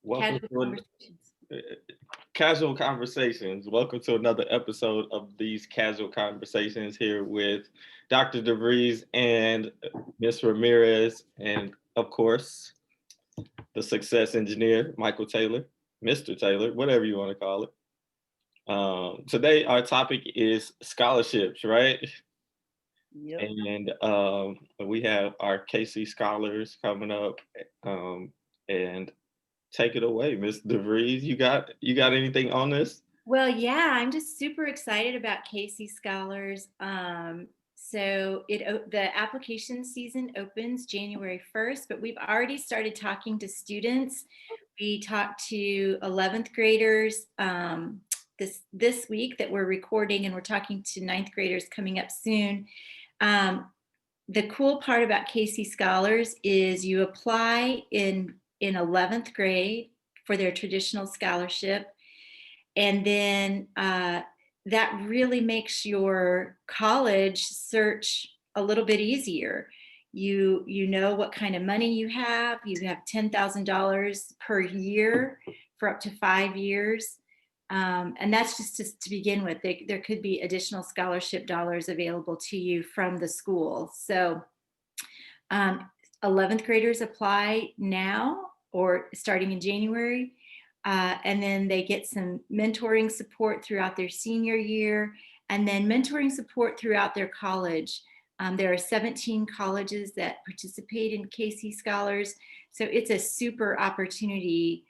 Welcome Casual to conversations. uh, Casual Conversations. Welcome to another episode of these Casual Conversations here with Dr. DeVries and Miss Ramirez, and of course, the success engineer, Michael Taylor, Mr. Taylor, whatever you want to call it. Today, our topic is scholarships, right? Yep. And we have our KC scholars coming up. Um, and take it away, Miss DeVries. You got anything on this? Well, yeah, I'm just super excited about Casey Scholars. The application season opens January 1st, but we've already started talking to students. We talked to 11th graders this week that we're recording, and we're talking to ninth graders coming up soon. Um, the cool part about Casey Scholars is you apply in 11th grade for their traditional scholarship, and then that really makes your college search a little bit easier. You know what kind of money you have. You have $10,000 per year for up to 5 years. And that's just to begin with. There could be additional scholarship dollars available to you from the school. So um, 11th graders apply now or starting in January. And then they get some mentoring support throughout their senior year, and then mentoring support throughout their college. There are 17 colleges that participate in KC Scholars, so it's a super opportunity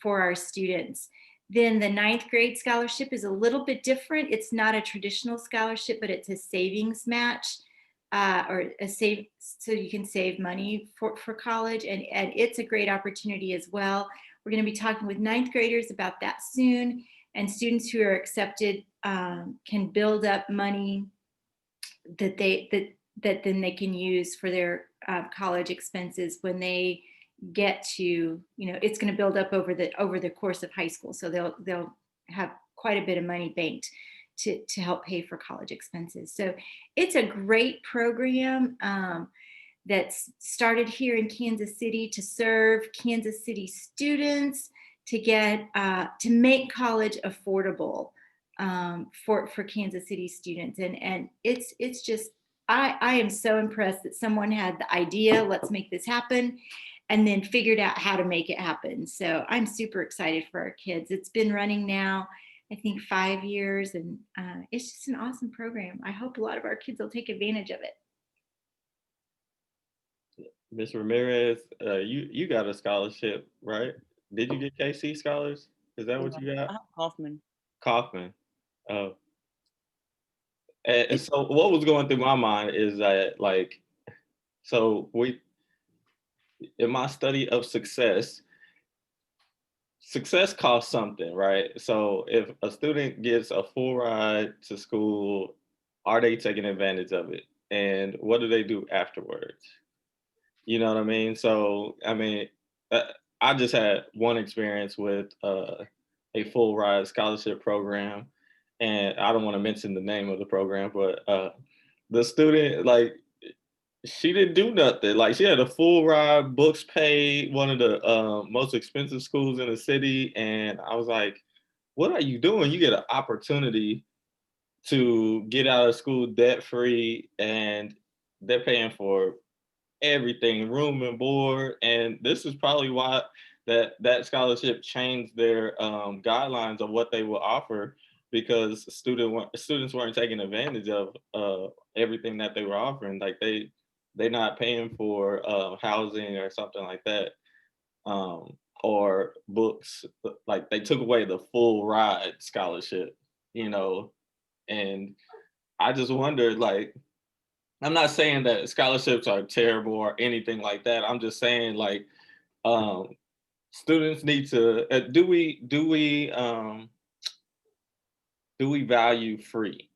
for our students. Then the ninth grade scholarship is a little bit different. It's not a traditional scholarship, but it's a savings match, or a save, so you can save money for college, and it's a great opportunity as well. We're going to be talking with ninth graders about that soon, and students who are accepted can build up money that then they can use for their college expenses when they get to, it's going to build up over the course of high school, so they'll have quite a bit of money banked to help pay for college expenses. So it's a great program that's started here in Kansas City to serve Kansas City students, to make college affordable for Kansas City students, and it's just, I am so impressed that someone had the idea, let's make this happen, and then figured out how to make it happen. So I'm super excited for our kids. It's been running now, I think, 5 years, and it's just an awesome program. I hope a lot of our kids will take advantage of it. Miss Ramirez, you got a scholarship, right? Did you get KC scholars? Is that Yeah, what you I got? have Kaufman. Kaufman. Uh, and It, so what was going through my mind is that, like, so we in my study of success costs something, right? So if a student gets a full ride to school, are they taking advantage of it? And what do they do afterwards? You know what I mean? So, I mean, uh, I just had one experience with a full ride scholarship program, and I don't want to mention the name of the program, but the student, like, she didn't do nothing. Like, she had a full ride, books paid, one of the most expensive schools in the city, and I was like, "What are you doing? You get an opportunity to get out of school debt free, and they're paying for everything, room and board." And this is probably why that scholarship changed their guidelines of what they will offer, because students weren't taking advantage of everything that they were offering. Like they not paying for housing or something like that, or books. Like they took away the full ride scholarship, you know. And I just wondered, like, I'm not saying that scholarships are terrible or anything like that. I'm just saying, like, um, students need to. Do we value free?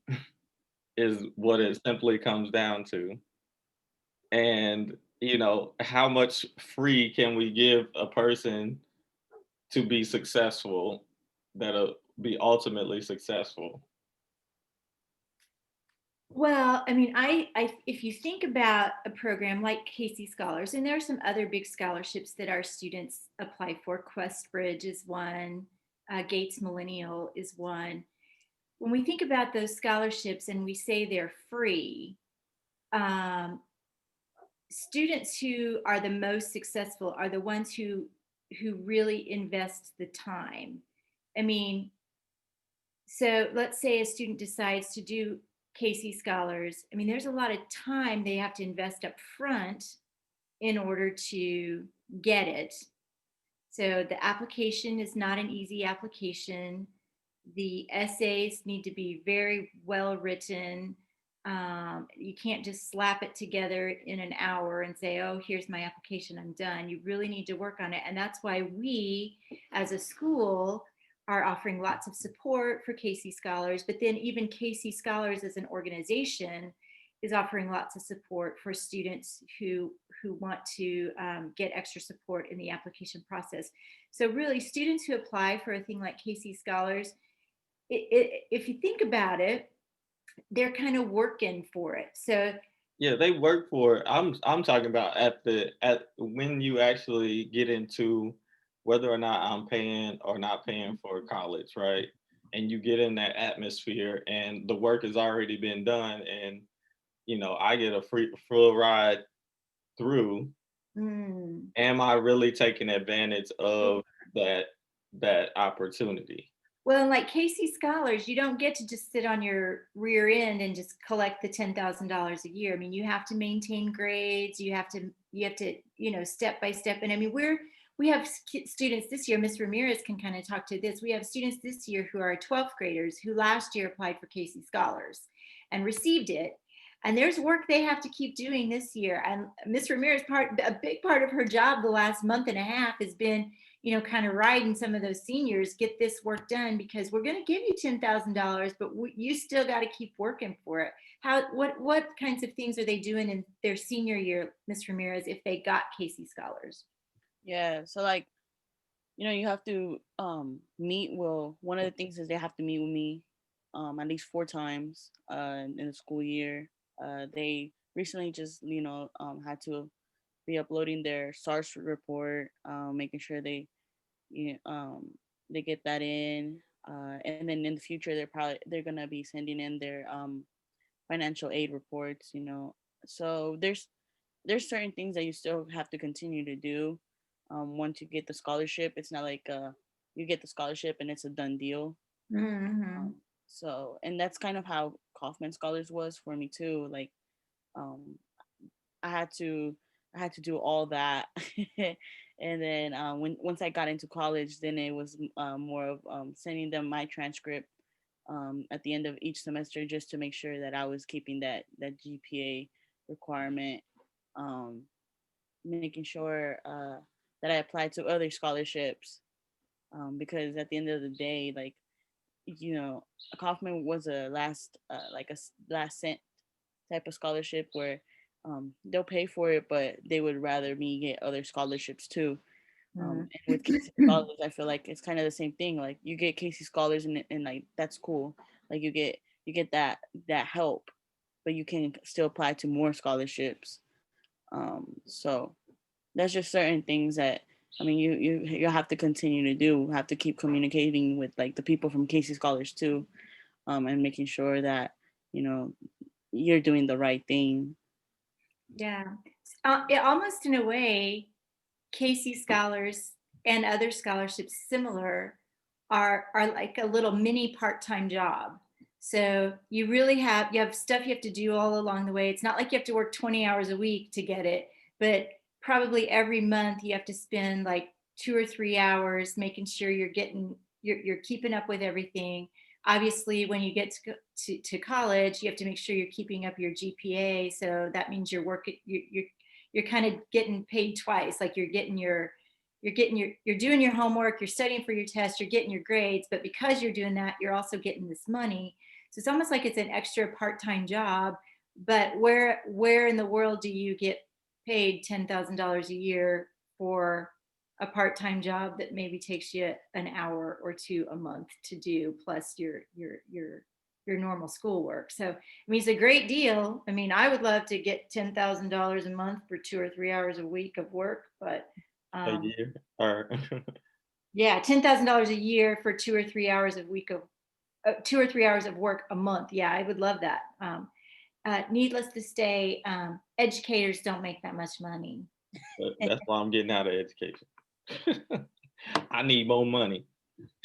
Is what it simply comes down to. And how much free can we give a person to be successful, that'll be ultimately successful? Well, I mean, if you think about a program like Casey Scholars, and there are some other big scholarships that our students apply for. Quest Bridge is one, Gates Millennial is one. When we think about those scholarships and we say they're free, um, students who are the most successful are the ones who really invest the time. I mean, so let's say a student decides to do Casey Scholars. I mean, there's a lot of time they have to invest up front in order to get it. So the application is not an easy application. The essays need to be very well written. You can't just slap it together in an hour and say, oh, here's my application, I'm done. You really need to work on it. And that's why we, as a school, are offering lots of support for Casey Scholars. But then, even Casey Scholars as an organization is offering lots of support for students who want to get extra support in the application process. So really, students who apply for a thing like Casey Scholars, if you think about it, they're kind of working for it. So Yeah, they work for it. I'm talking about at when you actually get into whether or not I'm paying or not paying for college, right? And you get in that atmosphere and the work has already been done and I get a free full ride through. mm, Am I really taking advantage of that opportunity? well, like Casey Scholars, you don't get to just sit on your rear end and just collect the $10,000 a year. I mean, you have to maintain grades. You have to step by step. And I mean, we have students this year. Miss Ramirez can kind of talk to this. We have students this year who are 12th graders who last year applied for Casey Scholars and received it. And there's work they have to keep doing this year. And Miss Ramirez, a big part of her job the last month and a half has been kind of riding some of those seniors, get this work done because we're going to give you $10,000, but you still got to keep working for it. What kinds of things are they doing in their senior year, Miss Ramirez, if they got Casey Scholars? Yeah, so like, you have to meet, well, one of the things is they have to meet with me at least 4 times in the school year. They recently just, had to be uploading their SARS report, making sure you they get that in. And then in the future, they're gonna be sending in their financial aid reports. So there's certain things that you still have to continue to do. Once you get the scholarship, it's not like you get the scholarship and it's a done deal. Mm-hmm. So, and that's kind of how Kaufman Scholars was for me too. Like, um, I had to I had to do all that, and then when once I got into college, then it was more of sending them my transcript at the end of each semester just to make sure that I was keeping that GPA requirement, um, making sure that I applied to other scholarships, because at the end of the day, like, Kaufman was a last cent type of scholarship where they'll pay for it, but they would rather me get other scholarships too. And with Casey Scholars, I feel like it's kind of the same thing. Like you get Casey Scholars, and like that's cool. Like you get that help, but you can still apply to more scholarships. So that's just certain things that, I mean, you have to continue to do. Have to keep communicating with like the people from Casey Scholars too, and making sure that you know you're doing the right thing. Yeah. Almost in a way, Casey Scholars and other scholarships similar are like a little mini part-time job. So you have stuff you have to do all along the way. It's not like you have to work 20 hours a week to get it, but probably every month you have to spend like 2 or 3 hours making sure you're keeping up with everything. Obviously, when you get to college, you have to make sure you're keeping up your GPA. So that means you're kind of getting paid twice. Like you're doing your homework, you're studying for your test, you're getting your grades, but because you're doing that, you're also getting this money. So it's almost like it's an extra part-time job. But where in the world do you get paid $10,000 a year for a part-time job that maybe takes you an hour or two a month to do, plus your your normal schoolwork. So, I mean, it's a great deal. I mean, I would love to get $10,000 a month for 2 or 3 hours a week of work, but A um, year or yeah, $10,000 a year for 2 or 3 hours a week of 2 or 3 hours of work a month. Yeah, I would love that. Needless to say, educators don't make that much money. but that's why I'm getting out of education. I need more money.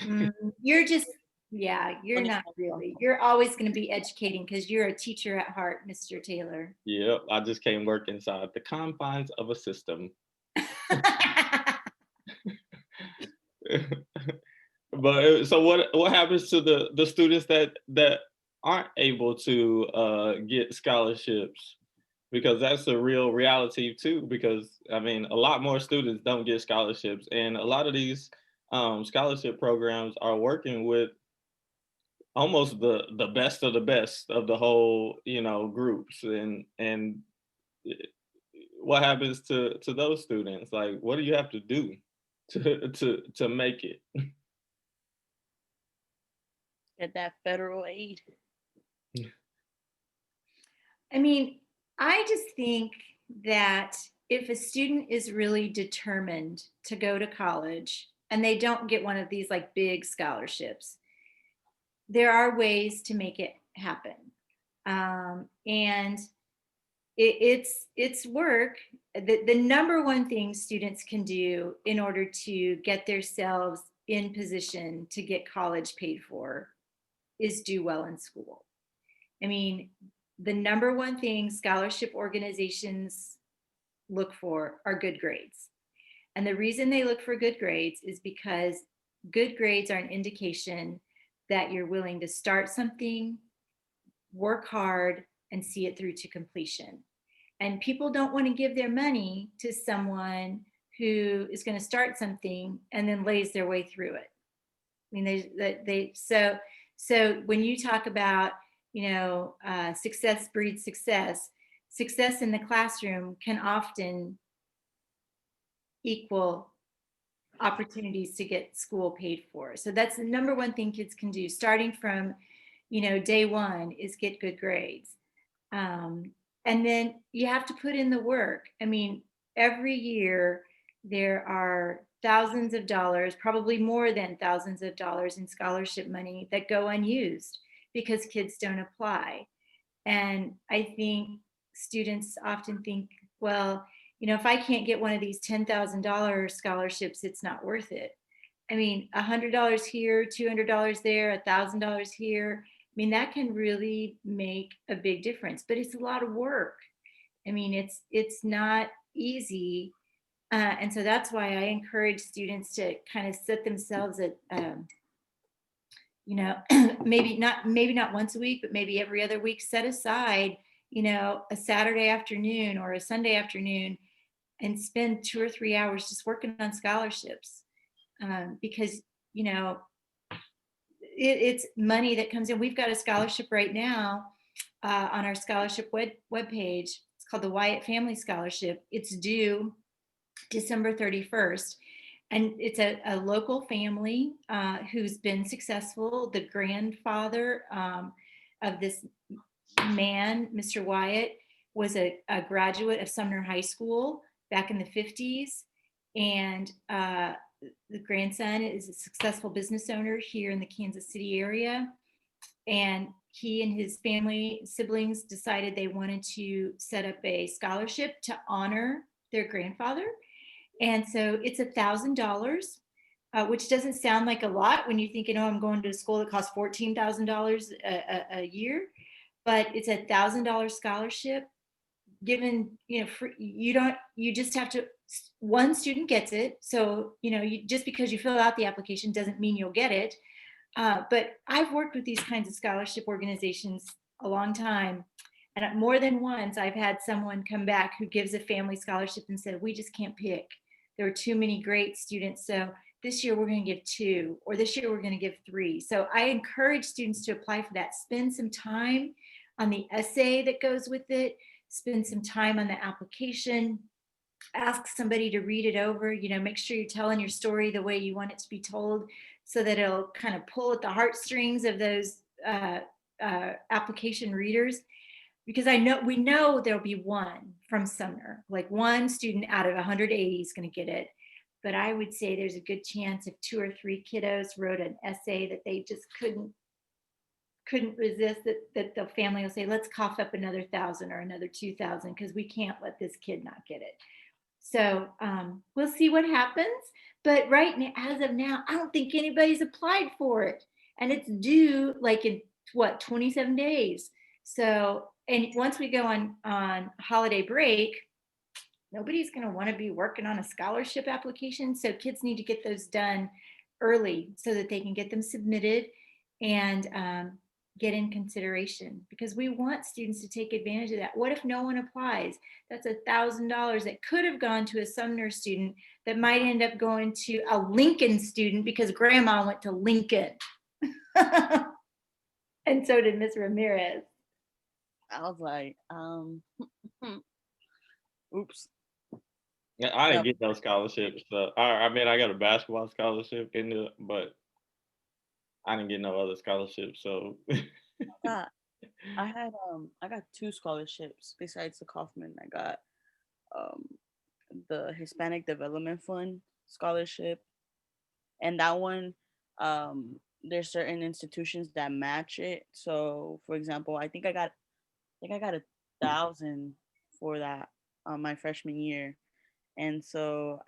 Mm, you're just, yeah, you're Money not comes from really. You're always going to be educating because you're a teacher at heart, Mr. Taylor. Yep, I just can't work inside the confines of a system. But so what happens to the students that aren't able to get scholarships? Because that's a real reality too. Because I mean, a lot more students don't get scholarships, and a lot of these scholarship programs are working with almost the best of the best of the whole, groups, and eh, what happens to those students? Like, what do you have to do to make it? get that federal aid. I mean, I just think that if a student is really determined to go to college and they don't get one of these like big scholarships, there are ways to make it happen. And it's work. The number one thing students can do in order to get themselves in position to get college paid for is do well in school. I mean, the number one thing scholarship organizations look for are good grades. And the reason they look for good grades is because good grades are an indication that you're willing to start something, work hard, and see it through to completion. And people don't want to give their money to someone who is going to start something and then lays their way through it. I mean, so when you talk about, success breeds success. Success in the classroom can often equal opportunities to get school paid for. So that's the number one thing kids can do, starting from, day one, is get good grades. Um, and then you have to put in the work. I mean, every year there are thousands of dollars, probably more than thousands of dollars in scholarship money that go unused because kids don't apply. And I think students often think, well, if I can't get one of these $10,000 scholarships, it's not worth it. I mean, $100 here, $200 there, $1,000 here. I mean, that can really make a big difference, but it's a lot of work. I mean, it's not easy, and so that's why I encourage students to kind of set themselves at, maybe not once a week, but maybe every other week, set aside, a Saturday afternoon or a Sunday afternoon and spend 2 or 3 hours just working on scholarships, because you know it's money that comes in. We've got a scholarship right now on our scholarship webpage. It's called the Wyatt Family Scholarship. It's due December 31st. And it's a local family who's been successful. The grandfather of this man, Mr. Wyatt, was a graduate of Sumner High School back in the 50s. And the grandson is a successful business owner here in the Kansas City area. And he and his family siblings decided they wanted to set up a scholarship to honor their grandfather. And so it's $1,000, which doesn't sound like a lot when you think, I'm going to a school that costs $14,000 a year, but it's $1,000 scholarship given, you just have to, one student gets it. So, just because you fill out the application doesn't mean you'll get it. But I've worked with these kinds of scholarship organizations a long time. And more than once, I've had someone come back who gives a family scholarship and said, we just can't pick. There are too many great students. So this year we're going to give 2, or this year we're going to give 3. So I encourage students to apply for that. Spend some time on the essay that goes with it. Spend some time on the application. Ask somebody to read it over. Make sure you're telling your story the way you want it to be told, so that it'll kind of pull at the heartstrings of those application readers, because we know there'll be one from Sumner, like one student out of 180 is going to get it. But I would say there's a good chance if 2 or 3 kiddos wrote an essay that they just couldn't resist, that the family will say, let's cough up another 1,000 or another 2,000 because we can't let this kid not get it. So we'll see what happens. But right now, as of now, I don't think anybody's applied for it. And it's due like in 27 days. So, and once we go on holiday break, nobody's going to want to be working on a scholarship application. So kids need to get those done early so that they can get them submitted and get in consideration, because we want students to take advantage of that. What if no one applies? That's $1,000 that could have gone to a Sumner student that might end up going to a Lincoln student because grandma went to Lincoln. And so did Miss Ramirez. I was like, oops. Yeah, I didn't Yeah. get no scholarships. So I mean, I got a basketball scholarship but I didn't get no other scholarships. So got I got 2 scholarships besides the Kaufman. I got um the Hispanic Development Fund scholarship, and that one, there's certain institutions that match it. So for example, I got 1,000 for that my freshman year. And so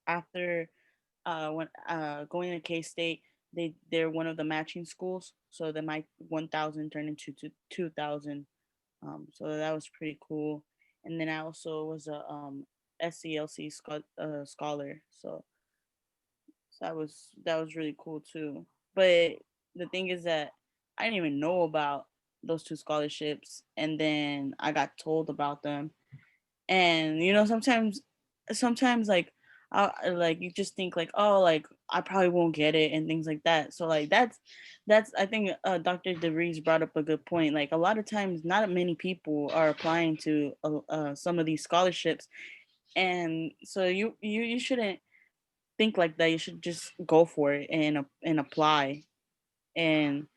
after when going to K-State, they're one of the matching schools, so that my 1,000 turned into 2,000. So that was pretty cool. And then I also was a SCLC scholar, so that was really cool too. But the thing is that I didn't even know about those 2 scholarships, and then I got told about them. And sometimes like like you just think like, oh, like I probably won't get it and things like that. So like that's I think Dr. DeVries brought up a good point. Like a lot of times not many people are applying to some of these scholarships, and so you shouldn't think like that. You should just go for it and apply. And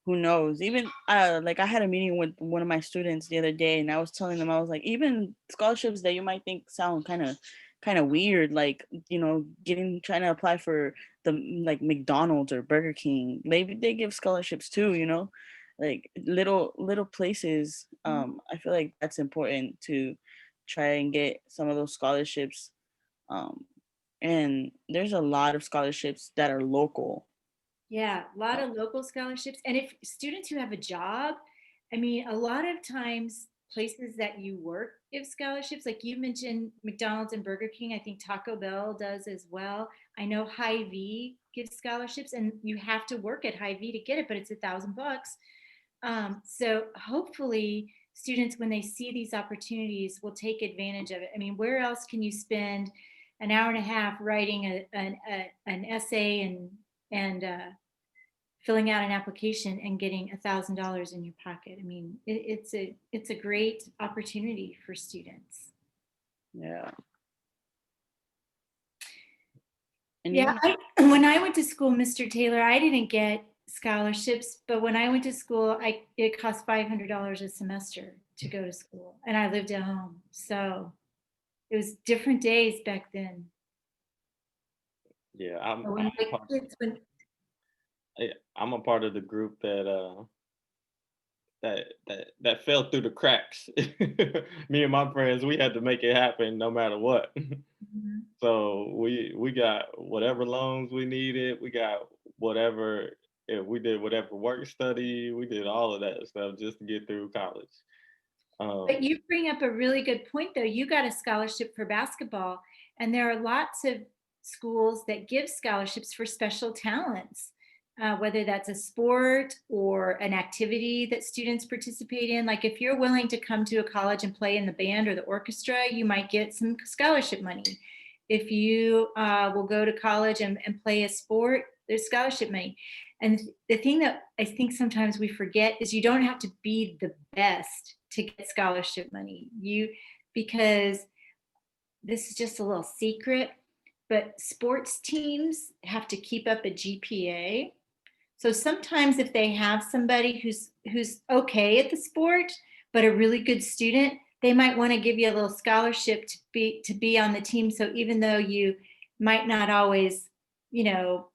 who knows, even like I had a meeting with one of my students the other day, and I was telling them, I was like, even scholarships that you might think sound kind of weird, like, getting trying to apply for the like McDonald's or Burger King, maybe they give scholarships too, like little places. I feel like that's important to try and get some of those scholarships. um and there's a lot of scholarships that are local. Yeah, a lot of local scholarships. And if students who have a job, I mean, a lot of times places that you work give scholarships. Like you mentioned McDonald's and Burger King. I think Taco Bell does as well. I know Hy-Vee gives scholarships, and you have to work at Hy-Vee to get it, but it's $1,000. So hopefully students, when they see these opportunities, will take advantage of it. I mean, where else can you spend an hour and a half writing an essay and filling out an application and getting $1,000 in your pocket? I mean, it's a great opportunity for students. Yeah. And Yeah, even when I went to school, Mr. Taylor, I didn't get scholarships, but when I went to school, it cost $500 a semester to go to school, and I lived at home. So it was different days back then. yeah, When my kids, when I'm a part of the group that fell through the cracks. Me and my friends, we had to make it happen no matter what. Mhm. So we got whatever loans we needed. We got whatever, we did whatever work study. We did all of that stuff just to get through college. But Um, you bring up a really good point, though. You got a scholarship for basketball, and there are lots of schools that give scholarships for special talents, whether that's a sport or an activity that students participate in. Like if you're willing to come to a college and play in the band or the orchestra, you might get some scholarship money. If you will go to college and play a sport, there's scholarship money. And the thing that I think sometimes we forget is you don't have to be the best to get scholarship money. Because this is just a little secret, but sports teams have to keep up a GPA. So sometimes if they have somebody who's okay at the sport, but a really good student, they might want to give you a little scholarship to be on the team. So even though you might not always, you know,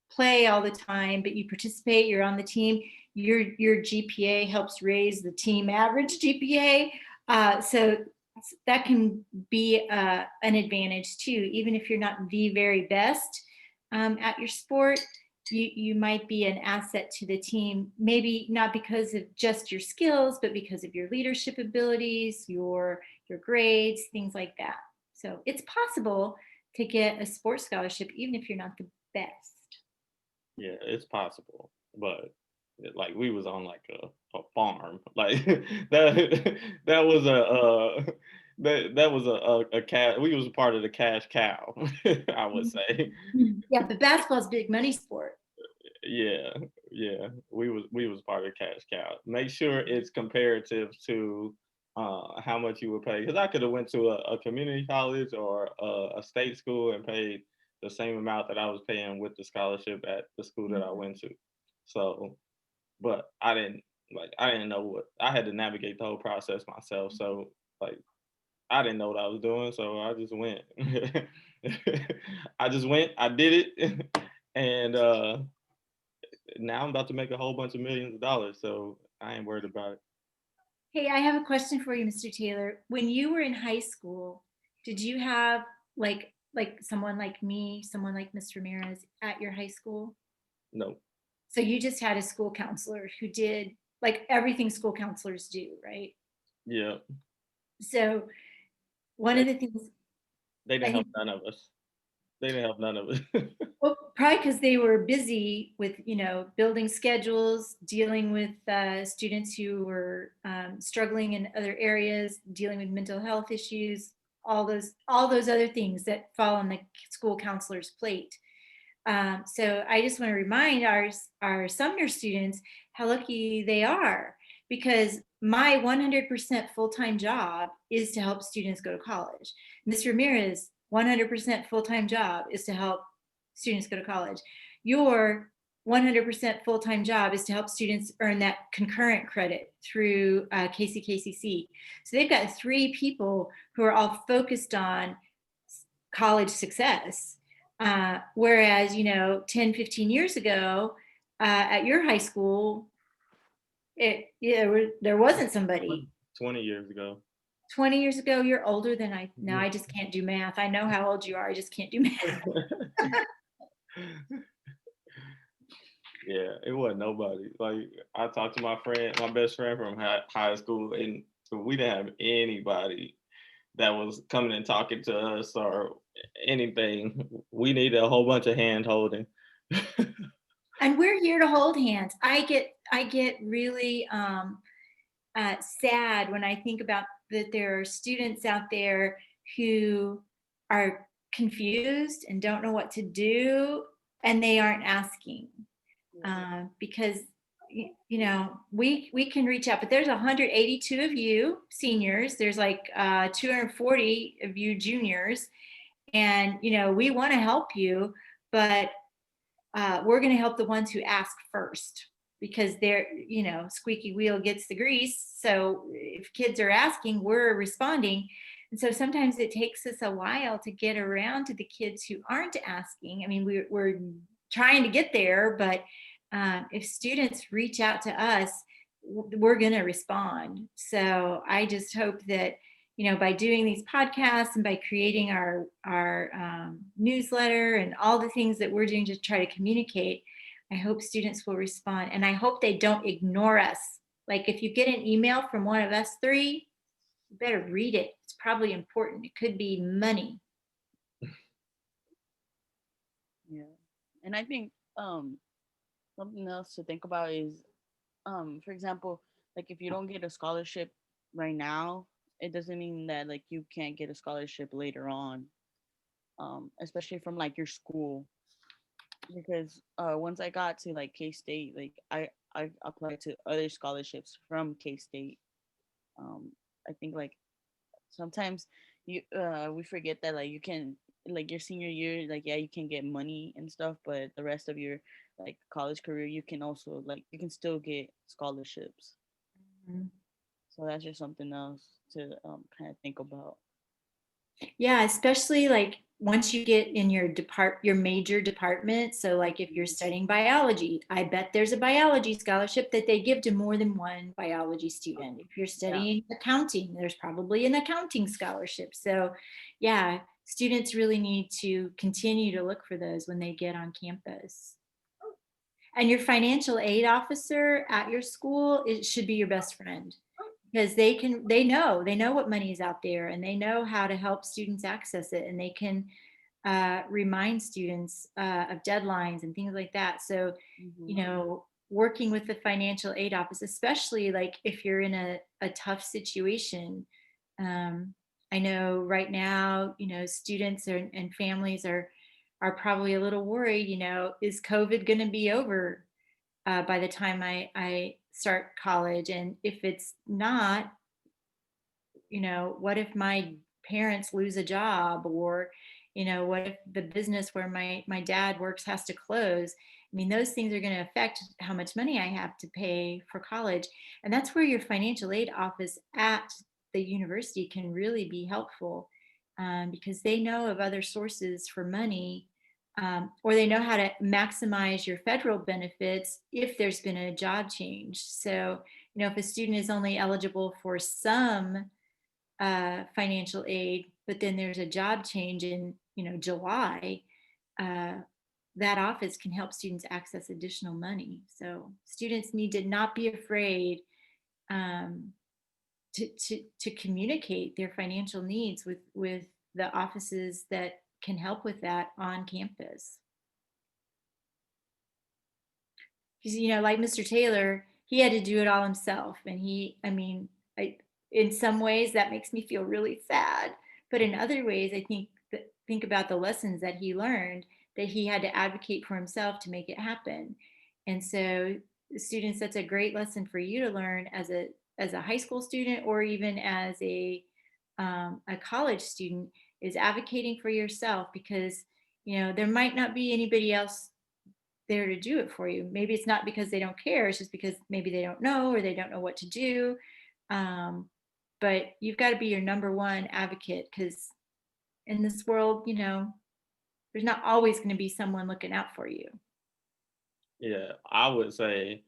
play all the time, but you participate, you're on the team, your GPA helps raise the team average GPA. So that can be an advantage too, even if you're not the very best at your sport. You might be an asset to the team, maybe not because of just your skills, but because of your leadership abilities, your grades, things like that. So it's possible to get a sports scholarship even if you're not the best. Yeah, it's possible, but like we was on like a farm, like that was that was a cat. We was a part of the cash cow, I would say. Yeah, but basketball's a big money sport. Yeah, yeah, we was part of cash cow. Make sure it's comparative to how much you would pay. Because I could have went to a community college or a state school and paid the same amount that I was paying with the scholarship at the school that I went to. So, but I didn't know what I had to navigate the whole process myself. So like I didn't know what I was doing, so I just went. I just went. I did it, and now I'm about to make a whole bunch of millions of dollars, so I ain't worried about it. Hey, I have a question for you, Mr. Taylor. When you were in high school, did you have like someone like me, someone like Ms. Ramirez at your high school? No, So you just had a school counselor who did like everything school counselors do, right? yeah, So one they, of the things they I didn't help think, none of us. They didn't help none of us. well, probably because they were busy with, building schedules, dealing with students who were struggling in other areas, dealing with mental health issues, all those other things that fall on the school counselor's plate. So I just want to remind our Sumner students how lucky they are, because my 100% full-time job is to help students go to college. Ms. Ramirez, 100% full-time job is to help students go to college. Your 100% full-time job is to help students earn that concurrent credit through KCKCC. So they've got three people who are all focused on college success. Whereas, 10, 15 years ago at your high school, there wasn't somebody. 20 years ago. 20 years ago, you're older than I. No, I just can't do math. I know how old you are. I just can't do math. Yeah, it wasn't nobody. Like I talked to my best friend from high school, and we didn't have anybody that was coming and talking to us or anything. We needed a whole bunch of hand holding. And we're here to hold hands. I get really sad when I think about that there are students out there who are confused and don't know what to do, and they aren't asking. Because we can reach out, but there's 182 of you seniors, there's like 240 of you juniors, and we want to help you, but we're going to help the ones who ask first, because they're, squeaky wheel gets the grease. So if kids are asking, we're responding. And so sometimes it takes us a while to get around to the kids who aren't asking. I mean, we're trying to get there, but if students reach out to us, we're going to respond. So I just hope that, by doing these podcasts and by creating our newsletter and all the things that we're doing to try to communicate, I hope students will respond, and I hope they don't ignore us. Like if you get an email from one of us three, you better read it. It's probably important. It could be money. Yeah. And I think something else to think about is for example, like if you don't get a scholarship right now, it doesn't mean that like you can't get a scholarship later on. Especially from like your school, because once I got to like K State, like I applied to other scholarships from K State. I think like sometimes you we forget that like you can like your senior year, like yeah, you can get money and stuff, but the rest of your like college career, you can also like you can still get scholarships. Mhm. So that's just something else to kind of think about. Yeah, especially like once you get in your major department. So like if you're studying biology, I bet there's a biology scholarship that they give to more than one biology student. If you're Yeah. studying accounting, there's probably an accounting scholarship. So yeah, students really need to continue to look for those when they get on campus. And your financial aid officer at your school, it should be your best friend because they know what money is out there and they know how to help students access it and they can remind students of deadlines and things like that. So, Hmm. working with the financial aid office, especially like if you're in a tough situation. um, I know right now, students and families are probably a little worried. Is COVID going to be over by the time I start college? And if it's not, what if my parents lose a job? Or, what if the business where my dad works has to close? I mean, those things are going to affect how much money I have to pay for college. And that's where your financial aid office at the university can really be helpful, because they know of other sources for money, or they know how to maximize your federal benefits if there's been a job change. So, if a student is only eligible for some financial aid, but then there's a job change in July, uh, that office can help students access additional money. So students need to not be afraid, um, to communicate their financial needs with the offices that can help with that on campus. Because like Mr. Taylor, he had to do it all himself, and I mean, in some ways that makes me feel really sad, but in other ways, I think about the lessons that he learned, that he had to advocate for himself to make it happen. And so, students, that's a great lesson for you to learn as a high school student, or even as a college student, is advocating for yourself, because there might not be anybody else there to do it for you. Maybe it's not because they don't care, it's just because maybe they don't know or they don't know what to do. Um, but you've got to be your number one advocate, because in this world, there's not always going to be someone looking out for you. Yeah, I would say,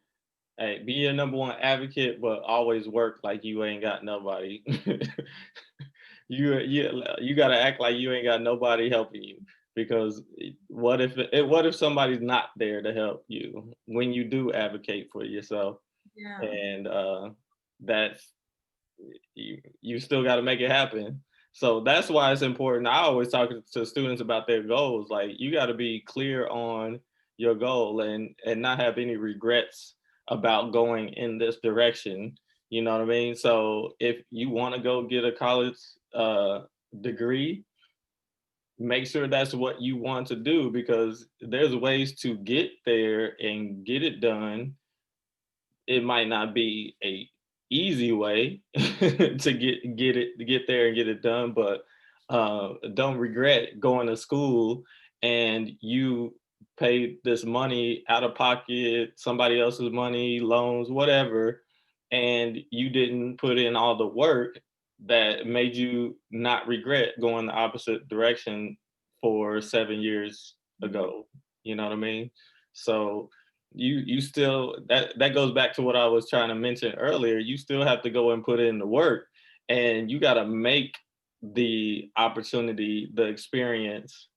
hey, be your number one advocate, but always work like you ain't got nobody. You gotta act like you ain't got nobody helping you, because what if somebody's not there to help you when you do advocate for yourself? Yeah. And that's you still got to make it happen. So that's why it's important. I always talk to students about their goals. Like, you got to be clear on your goal and not have any regrets about going in this direction. You know what I mean? So if you want to go get a college degree, make sure that's what you want to do, because there's ways to get there and get it done. It might not be a easy way to get there and get it done, but don't regret going to school and you paid this money out of pocket, somebody else's money, loans, whatever, and you didn't put in all the work that made you not regret going the opposite direction for 7 years Mhm. ago. You know what I mean? So you still, that goes back to what I was trying to mention earlier. You still have to go and put in the work, and you got to make the opportunity, the experience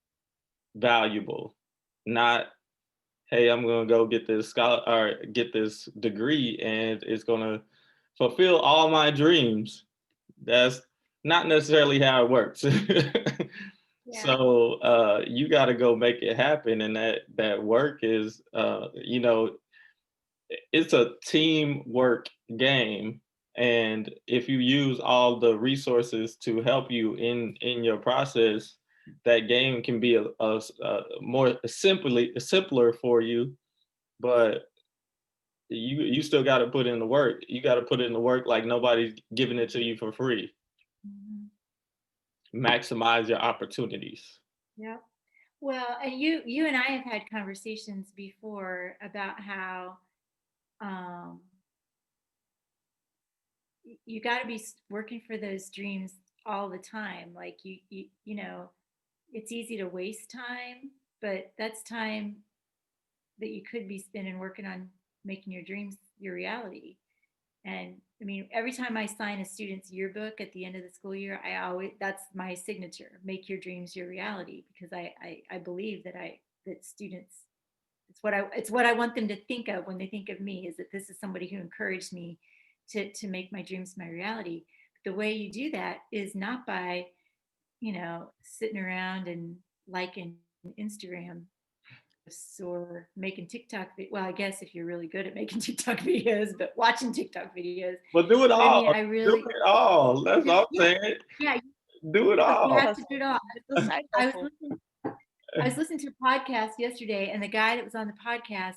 valuable. Not, hey, I'm going to go get this scholar or get this degree and it's going to fulfill all my dreams. That's not necessarily how it works. Yeah. So you got to go make it happen, and that work is, it's a teamwork game. And if you use all the resources to help you in your process, that game can be a more simpler for you. But you still got to put in the work. You got to put in the work like nobody's giving it to you for free. Mhm. Maximize your opportunities. Yeah. Well, and you and I have had conversations before about how um, you got to be working for those dreams all the time. Like you know, it's easy to waste time, but that's time that you could be spending working on making your dreams your reality. And I mean, every time I sign a student's yearbook at the end of the school year, I always, that's my signature: make your dreams your reality, because I believe that that students, it's what I want them to think of when they think of me, is that this is somebody who encouraged me to make my dreams my reality. But the way you do that is not by, sitting around and liking Instagram or making TikTok. Well, I guess if you're really good at making TikTok videos, but watching TikTok videos. But do it But I all. mean, I Do really, it all. That's all I'm yeah, saying. yeah, Do it you all. have to Hustle. do it all. It's a side I was hustle. listening I was listening to a podcast yesterday, and the guy that was on the podcast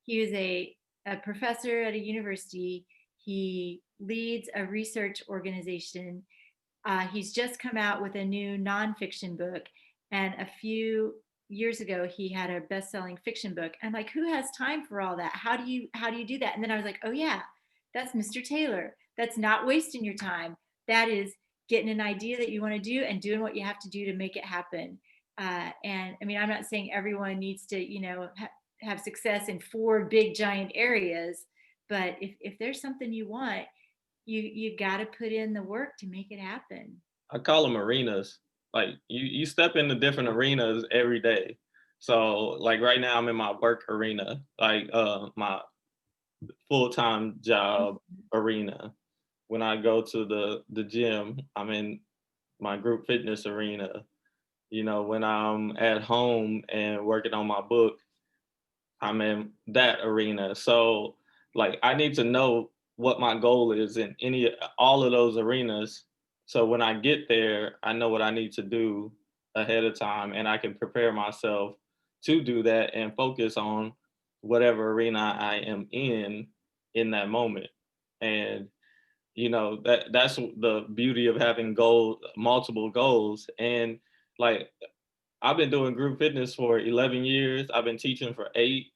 he was a professor at a university. He leads a research organization. He's just come out with a new nonfiction book, and a few years ago he had a best-selling fiction book. I'm like, who has time for all that? How do you do that? And then I was like, oh yeah, that's Mr. Taylor. That's not wasting your time. That is getting an idea that you want to do and doing what you have to do to make it happen. And I mean, I'm not saying everyone needs to, have success in four big giant areas, but if there's something you want, you got to put in the work to make it happen. I call them arenas. Like you step into different arenas every day. So like right now I'm in my work arena, like my full-time job arena. When I go to the gym, I'm in my group fitness arena. When I'm at home and working on my book, I'm in that arena. So like I need to know what my goal is in all of those arenas. So when I get there, I know what I need to do ahead of time and I can prepare myself to do that and focus on whatever arena I am in that moment. And that's the beauty of having multiple goals. And like I've been doing group fitness for 11 years. I've been teaching for 8,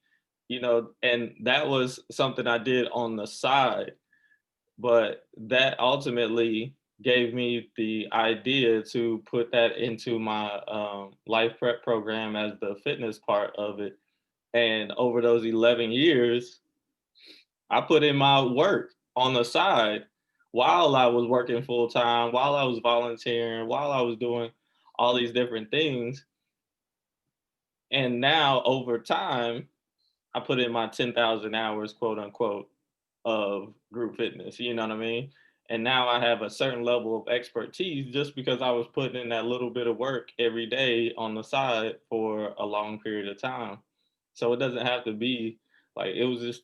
and that was something I did on the side, but that ultimately gave me the idea to put that into my life prep program as the fitness part of it. And over those 11 years, I put in my work on the side while I was working full time, while I was volunteering, while I was doing all these different things. And now over time, I put in my 10,000 hours, quote unquote, of group fitness. You know what I mean? And now I have a certain level of expertise just because I was putting in that little bit of work every day on the side for a long period of time. So it doesn't have to be like it was just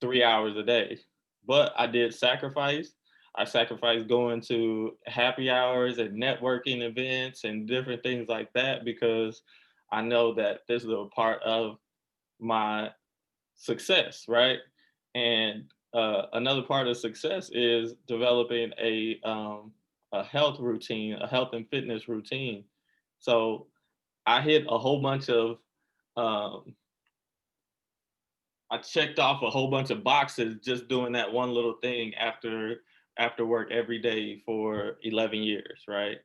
3 hours a day. But I did sacrifice. I sacrificed going to happy hours and networking events and different things like that because I know that this is a part of my success, right? And another part of success is developing a health routine, a health and fitness routine. So I hit a whole bunch of um, I checked off a whole bunch of boxes just doing that one little thing after work every day for 11 years, right?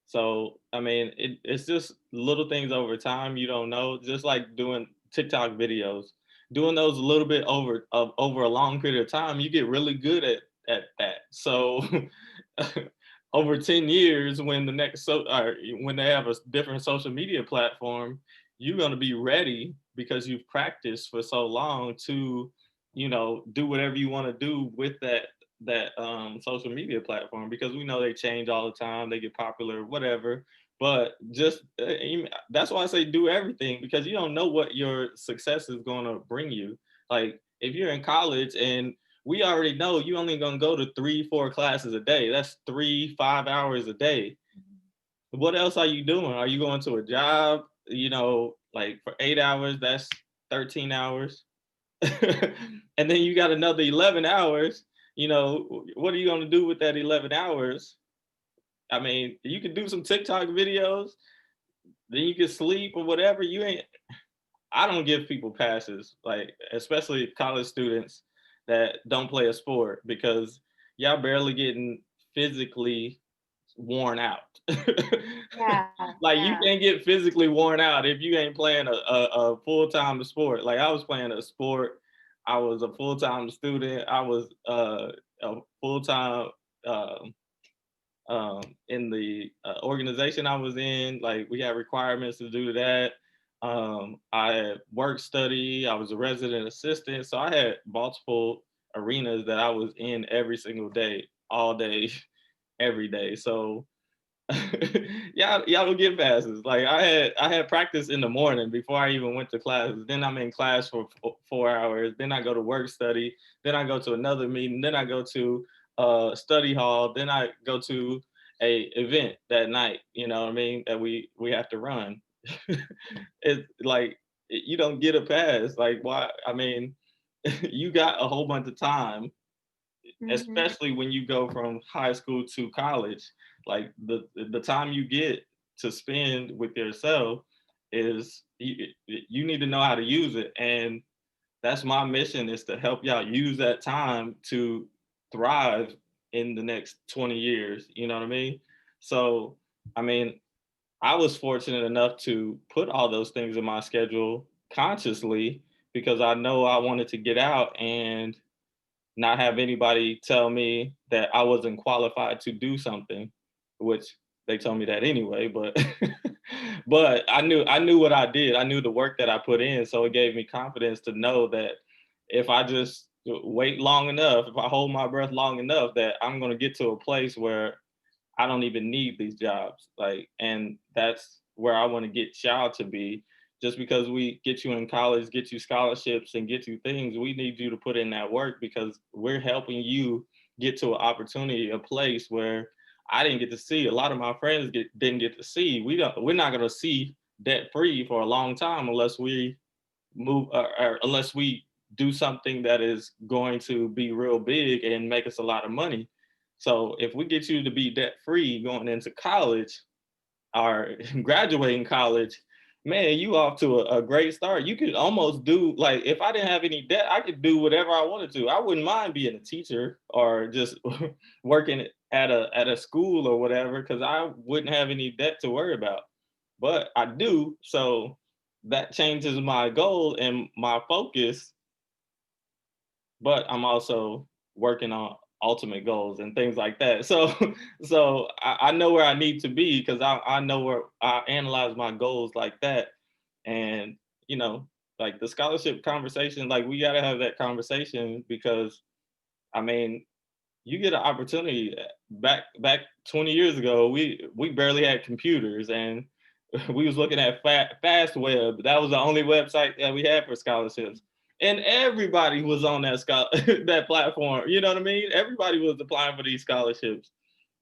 So I mean, it's just little things over time you don't know. Just like doing TikTok videos, doing those a little bit over a long period of time, you get really good at that. So over 10 years, when the next when they have a different social media platform, you're going to be ready because you've practiced for so long to do whatever you want to do with that social media platform, because we know they change all the time, they get popular, whatever. But just that's why I say do everything, because you don't know what your success is going to bring you. Like if you're in college and we already know you only going to go to 3-4 classes a day, that's 3-5 hours a day. What else are you doing? Are you going to a job, like for 8 hours? That's 13 hours. And then you got another 11 hours. What are you going to do with that 11 hours? I mean, you can do some TikTok videos, then you can sleep or whatever. You ain't. I don't give people passes, like especially college students that don't play a sport because y'all barely getting physically worn out. Yeah, Like you yeah. can't get physically worn out if you ain't playing a full-time sport. Like I was playing a sport, I was a full-time student, I was a full-time um in the organization I was in. Like we had requirements to do that. I had work study. I was a resident assistant, so I had multiple arenas that I was in every single day, all day, every day. So y'all don't get passes. Like I had practice in the morning before I even went to classes. Then I'm in class for 4 hours. Then I go to work study. Then I go to another meeting. Then I go to study hall. Then I go to a event that night. You know what I mean? That we have to run. It's like you don't get a pass. Like why? I mean, you got a whole bunch of time, Mhm. especially when you go from high school to college. Like the time you get to spend with yourself is you need to know how to use it. And that's my mission, is to help y'all use that time to thrive in the next 20 years. You know what I mean? So I mean, I was fortunate enough to put all those things in my schedule consciously because I know I wanted to get out and not have anybody tell me that I wasn't qualified to do something, which they told me that anyway, but but I knew what I did. I knew the work that I put in, so it gave me confidence to know that if I just wait long enough, if I hold my breath long enough, that I'm going to get to a place where I don't even need these jobs. Like, and that's where I want to get y'all to be. Just because we get you in college, get you scholarships, and get you things, we need you to put in that work because we're helping you get to an opportunity, a place where I didn't get to see. A lot of my friends didn't get to see. We're not going to see debt free for a long time unless we move or unless we do something that is going to be real big and make us a lot of money. So if we get you to be debt free going into college or graduating college, man, you off to a great start. You could almost do, like, if I didn't have any debt, I could do whatever I wanted to. I wouldn't mind being a teacher or just working at a school or whatever, because I wouldn't have any debt to worry about. But I do, so that changes my goal and my focus. But I'm also working on ultimate goals and things like that. So so I know where I need to be because I know where I analyze my goals like that. And you know, like the scholarship conversation, like we gotta have that conversation because I mean, you get an opportunity. Back 20 years ago, we barely had computers and we was looking at fast web. That was the only website that we had for scholarships, and everybody was on that platform. You know what I mean? Everybody was applying for these scholarships.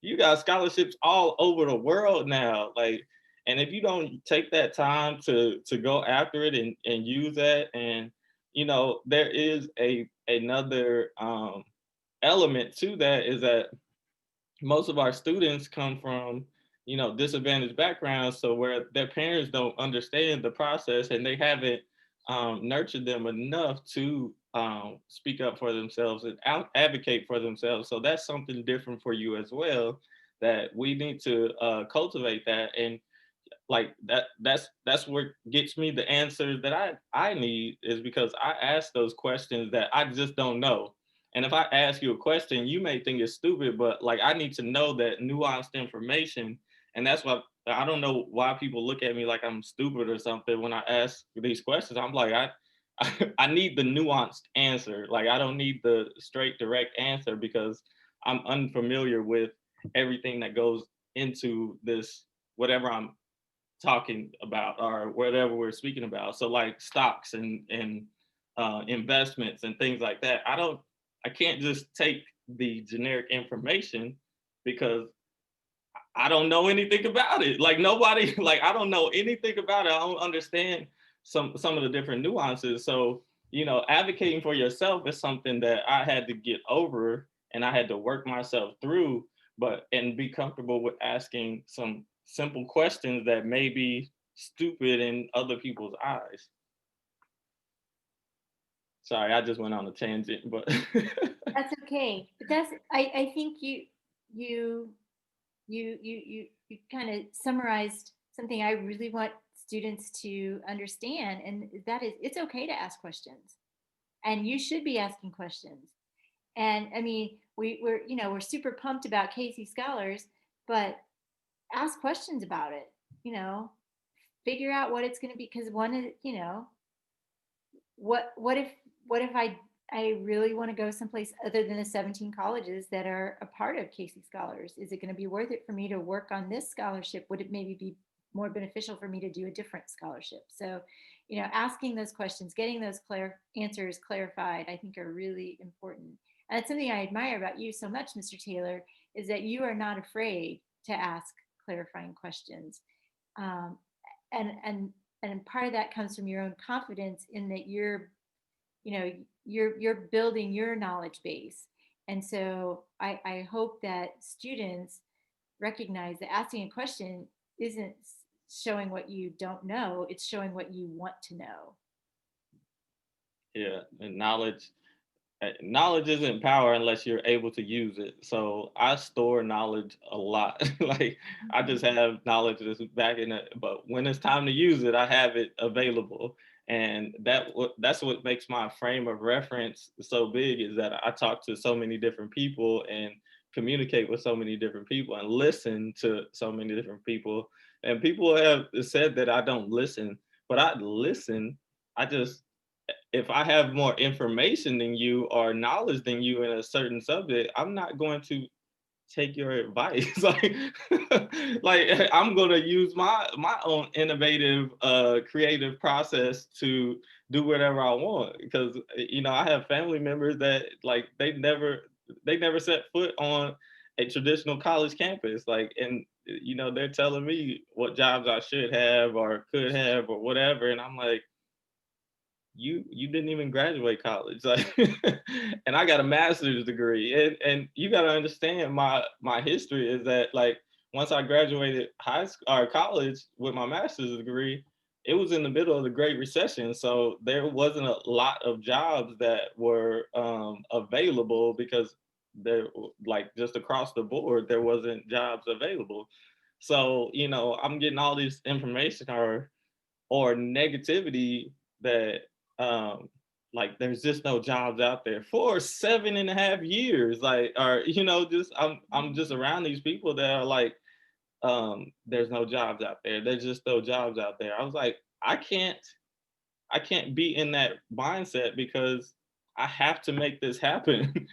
You got scholarships all over the world now. Like, and if you don't take that time to go after it and use that, and you know, there is another element to that, is that most of our students come from, you know, disadvantaged backgrounds, so where their parents don't understand the process and they haven't nurtured them enough to speak up for themselves and advocate for themselves. So that's something different for you as well, that we need to cultivate that. And like that's what gets me the answers that I need, is because I ask those questions that I just don't know. And if I ask you a question, you may think it's stupid, but like I need to know that nuanced information. And that's why I don't know why people look at me like I'm stupid or something when I ask these questions. I'm like, I need the nuanced answer. Like I don't need the straight direct answer because I'm unfamiliar with everything that goes into this, whatever I'm talking about or whatever we're speaking about. So like stocks and investments and things like that. I can't just take the generic information because I don't know anything about it. Like nobody, like I don't know anything about it. I don't understand some of the different nuances. So, you know, advocating for yourself is something that I had to get over and I had to work myself through, but and be comfortable with asking some simple questions that maybe stupid in other people's eyes. Sorry, I just went on a tangent, but That's okay. But I think you you kind of summarized something I really want students to understand, and that is it's okay to ask questions, and you should be asking questions. And I mean, we're we're super pumped about Casey Scholars, but ask questions about it. You know, figure out what it's going to be, because one is what if I really want to go someplace other than the 17 colleges that are a part of Casey Scholars? Is it going to be worth it for me to work on this scholarship? Would it maybe be more beneficial for me to do a different scholarship? So, asking those questions, getting those answers clarified, I think are really important. And it's something I admire about you so much, Mr. Taylor, is that you are not afraid to ask clarifying questions. Um, and part of that comes from your own confidence in that you're building your knowledge base. And so I hope that students recognize that asking a question isn't showing what you don't know, it's showing what you want to know. yeah, and knowledge isn't power unless you're able to use it. So I store knowledge a lot. Like I just have knowledge that's back in it, but when it's time to use it, I have it available. And that's what makes my frame of reference so big, is that I talk to so many different people and communicate with so many different people and listen to so many different people. And people have said that I don't listen, but I listen. I just, if I have more information than you or knowledge than you in a certain subject, I'm not going to take your advice. Like I'm going to use my own innovative, creative process to do whatever I want. Because I have family members that like they never set foot on a traditional college campus. Like, and they're telling me what jobs I should have or could have or whatever, and I'm like, you didn't even graduate college, like, and I got a master's degree, and you got to understand my history is that, like, once I graduated high school or college with my master's degree, it was in the middle of the Great Recession, so there wasn't a lot of jobs that were available, because there, like, just across the board there wasn't jobs available. So I'm getting all this information or negativity that, um like, there's just no jobs out there for 7.5 years, like, or just I'm just around these people that are like, there's no jobs out there, there's just no jobs out there. I was like, I can't be in that mindset, because I have to make this happen.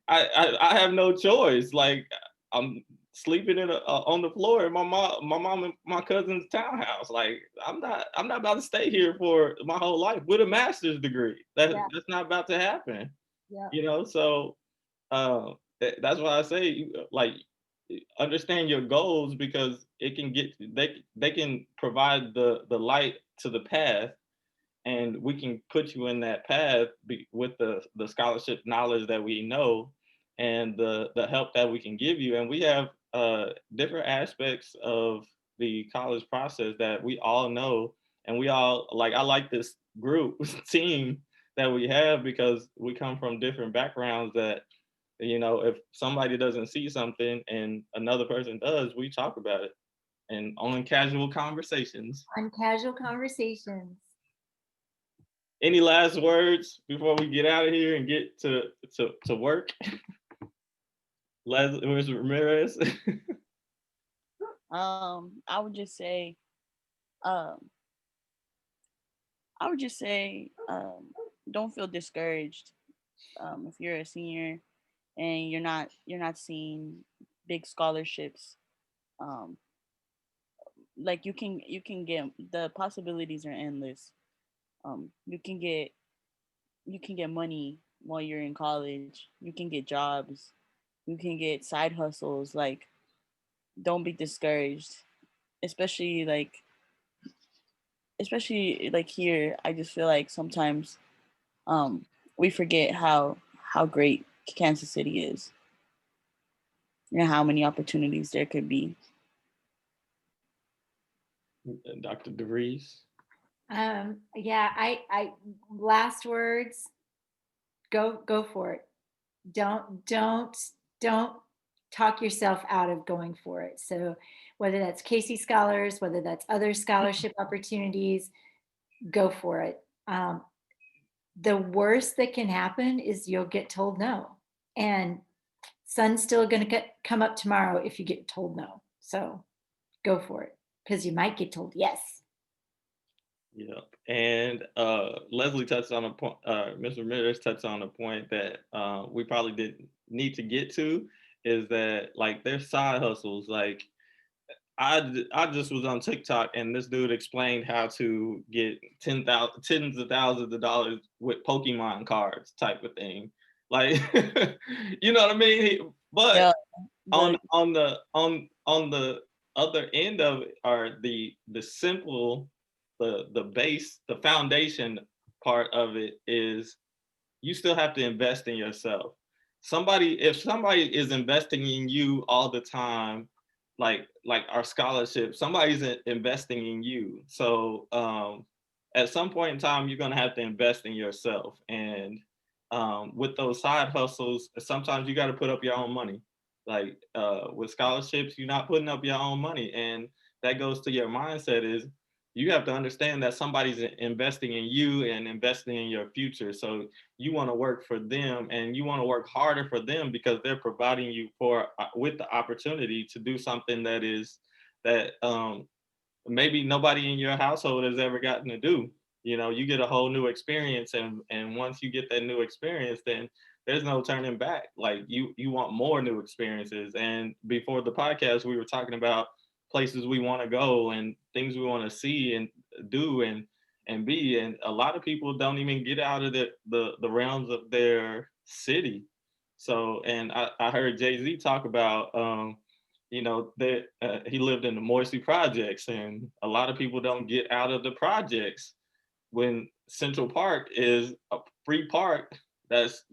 I have no choice. Like, I'm sleeping on the floor in my mom and my cousin's townhouse. Like, I'm not about to stay here for my whole life with a master's degree. Yeah. That's not about to happen. Yeah. So that's why I say, like, understand your goals, because they can provide the light to the path, and we can put you in that path, with the scholarship knowledge that we know, and the help that we can give you. And we have different aspects of the college process that we all know, and we all like. I like this group team that we have, because we come from different backgrounds, that if somebody doesn't see something and another person does, we talk about it, and on casual conversations. On casual conversations. Any last words before we get out of here and get to work? Leslie Ramirez. I would just say, um, don't feel discouraged. If you're a senior and you're not seeing big scholarships, um, like you can get, the possibilities are endless. You can get money while you're in college. You can get jobs. You can get side hustles. Like, don't be discouraged, especially like here. I just feel like sometimes we forget how great Kansas City is and how many opportunities there could be. Dr. DeVries. Yeah, I last words, go for it. Don't talk yourself out of going for it. So whether that's Casey Scholars, whether that's other scholarship opportunities, go for it. The worst that can happen is you'll get told no. And sun's still going to come up tomorrow if you get told no. So go for it because you might get told yes. Yep. And Leslie touched on a point, Mr. Ramirez touched on a point that we probably didn't need to get to, is that like there's side hustles. Like I just was on TikTok and this dude explained how to get tens of thousands of dollars with Pokemon cards type of thing. Like, you know what I mean? But Yeah, on but on the on the other end of it are the simple, the base, the foundation part of it is you still have to invest in yourself. If somebody is investing in you all the time, like our scholarship, somebody's investing in you. So at some point in time, you're gonna have to invest in yourself. And with those side hustles, sometimes you got to put up your own money. Like with scholarships, you're not putting up your own money, and that goes to your mindset is you have to understand that somebody's investing in you and investing in your future. So you want to work for them and you want to work harder for them because they're providing you for with the opportunity to do something that maybe nobody in your household has ever gotten to do. You know, you get a whole new experience, and once you get that new experience, then there's no turning back. Like you want more new experiences. And before the podcast, we were talking about places we want to go and things we want to see and do and be. And a lot of people don't even get out of the realms of their city. So, and I heard Jay-Z talk about you know, that he lived in the Morrissey projects, and a lot of people don't get out of the projects when Central Park is a free park that's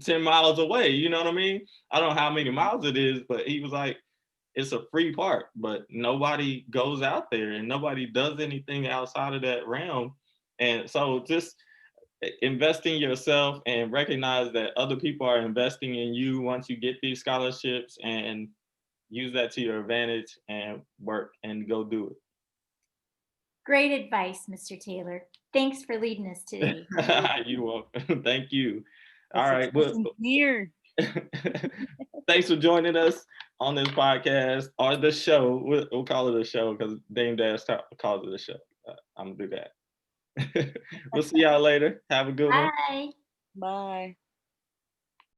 10 miles away. You know what I mean? I don't know how many miles it is, but he was like, it's a free park, but nobody goes out there and nobody does anything outside of that realm. And so just invest in yourself and recognize that other people are investing in you once you get these scholarships, and use that to your advantage and work and go do Great advice, Mr. Taylor. Thanks for leading us today. it. You welcome. Thank you. the All right. success Well, is here. thanks for joining us on this podcast or the show. We'll call it a show because Dame Dash calls it a show. I'm gonna do that. We'll see y'all later. Have a good one. Bye. Bye.